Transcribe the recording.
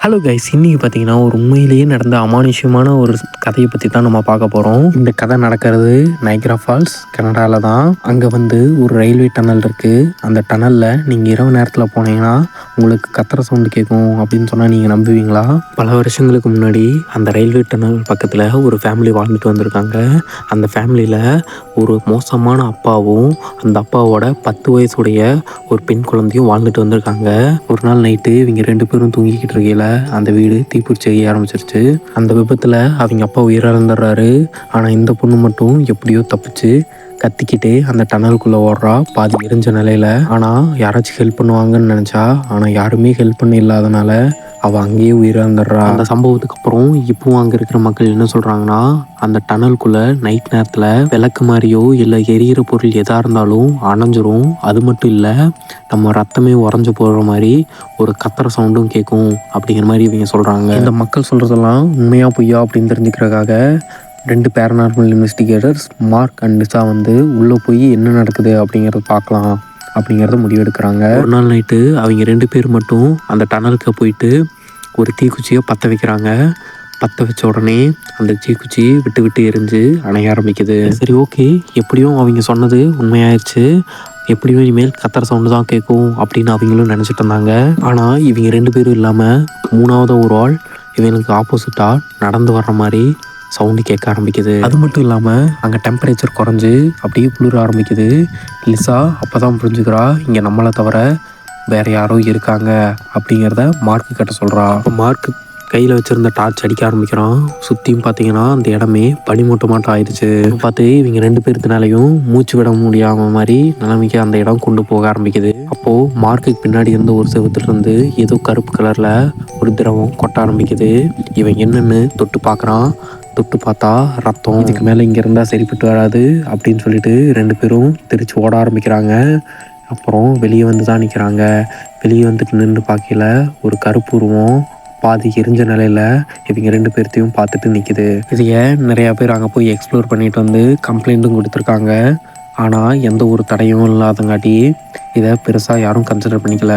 Hello guys, இன்னைக்கு பார்த்தீங்கன்னா ஒரு உண்மையிலேயே நடந்த அமானுஷ்யமான ஒரு கதையை பற்றி தான் நம்ம பார்க்க போகிறோம். இந்த கதை நடக்கிறது நைக்ரா ஃபால்ஸ், கனடாவில் தான். அங்கே ஒரு ரயில்வே டனல் இருக்குது. அந்த டனலில் நீங்கள் இரவு நேரத்தில் போனீங்கன்னா உங்களுக்கு கத்துற சவுண்டு கேட்கும் அப்படின்னு சொன்னால் நீங்கள் நம்புவீங்களா? பல வருஷங்களுக்கு முன்னாடி அந்த ரயில்வே டனல் பக்கத்தில் ஒரு ஃபேமிலி வாழ்ந்துட்டு வந்திருக்காங்க. அந்த ஃபேமிலியில் ஒரு மோசமான அப்பாவும் அந்த அப்பாவோட 10 வயசுடைய ஒரு பெண் குழந்தையும் வாழ்ந்துட்டு வந்திருக்காங்க. ஒரு நாள் நைட்டு இவங்க 2 பேரும் தூங்கிக்கிட்டு இருக்கையில் அந்த வீடு தீப்பிடிச்சு எரிய ஆரம்பிச்சிருச்சு. அந்த விபத்தில் அவங்க அப்பா உயிரிழந்துடுறாரு. ஆனால் இந்த பொண்ணு மட்டும் எப்படியோ தப்பிச்சு கத்திக்கிட்டே அந்த டனலுக்குள்ளே ஓடுறா, பாதி எரிஞ்ச நிலையில். ஆனால் யாராச்சும் ஹெல்ப் பண்ணுவாங்கன்னு நினச்சா, ஆனால் யாருமே ஹெல்ப் பண்ண இல்லாதனால அவள் அங்கேயே உயிரிழந்துடுறா. அந்த சம்பவத்துக்கு அப்புறம் இப்போவும் அங்கே இருக்கிற மக்கள் என்ன சொல்கிறாங்கன்னா, அந்த டனலுக்குள்ளே நைட் நேரத்தில் விளக்கு மாதிரியோ இல்லை எரியிற பொருள் எதாக இருந்தாலும் அணைஞ்சிரும். அது மட்டும் இல்லை, நம்ம ரத்தமே உறைஞ்சு போடுற மாதிரி ஒரு கத்துற சவுண்டும் கேட்கும் அப்படிங்கிற மாதிரி இவங்க சொல்கிறாங்க. இந்த மக்கள் சொல்கிறதெல்லாம் உண்மையாக பொய்யா அப்படின்னு தெரிஞ்சுக்கிறதுக்காக 2 paranormal investigators mark and Lisa உள்ளே போய் என்ன நடக்குது அப்படிங்கிறத பார்க்கலாம் அப்படிங்கிறத முடிவெடுக்கிறாங்க. ஒரு நாள் நைட்டு அவங்க 2 பேர் மட்டும் அந்த டனலுக்கு போயிட்டு ஒரு தீக்குச்சியை பற்ற வைக்கிறாங்க. பற்ற வச்ச உடனே அந்த தீக்குச்சி விட்டு விட்டு எரிஞ்சு அணைய ஆரம்பிக்குது. சரி, ஓகே, எப்படியும் அவங்க சொன்னது உண்மையாயிடுச்சு, எப்படியும் இனிமேல் கத்துற சவுண்டு தான் கேட்கும் அப்படின்னு அவங்களும் நினச்சிட்டு இருந்தாங்க. ஆனால் இவங்க 2 பேரும் இல்லாமல் 3வது ஒரு ஆள் இவனுக்கு ஆப்போசிட்டாக நடந்து வர்ற மாதிரி சவுண்டு கேட்க ஆரம்பிக்குது. அது மட்டும் இல்லாமல் அங்கே டெம்பரேச்சர் குறைஞ்சி அப்படியே குளிர ஆரம்பிக்குது. லிசா அப்போ தான் புரிஞ்சுக்கிறா, இங்கே நம்மளை தவிர வேறு யாரோ இருக்காங்க அப்படிங்கிறத மார்க்கு கிட்ட சொல்கிறா. அப்போ மார்க்கு கையில் வச்சுருந்த டார்ச் அடிக்க ஆரம்பிக்கிறான். சுற்றியும் பார்த்தீங்கன்னா அந்த இடமே பனிமூட்டமாட்டம் ஆயிடுச்சு. பார்த்து இவங்க 2 பேர்த்தினாலையும் மூச்சு விட முடியாமல் மாதிரி நிலைமைக்கு அந்த இடம் கொண்டு போக ஆரம்பிக்குது. அப்போது மார்க்குக்கு பின்னாடி இருந்த ஒரு செவத்துலேருந்து ஏதோ கருப்பு கலரில் ஒரு திரவம் கொட்ட ஆரம்பிக்குது. இவன் என்னென்னு தொட்டு பார்க்குறான். தொட்டு பார்த்தா ரத்தம். இதுக்கு மேலே இங்கே இருந்தால் சரிப்பட்டு வராது அப்படின்னு சொல்லிட்டு 2 பேரும் திருச்சி ஓட ஆரம்பிக்கிறாங்க. அப்புறம் வெளியே தான் நிற்கிறாங்க. வெளியே நின்று பார்க்கல ஒரு கருப்பு உருவம் பாதி எரிஞ்ச நிலையில் இவங்க 2 பேர்த்தையும் பார்த்துட்டு நிற்கிது. இதையே நிறையா பேர் அங்கே போய் எக்ஸ்ப்ளோர் பண்ணிட்டு கம்ப்ளைண்ட்டும் கொடுத்துருக்காங்க. ஆனால் எந்த ஒரு தடையும் இல்லாதங்காட்டி இதை பெருசாக யாரும் கன்சிடர் பண்ணிக்கல.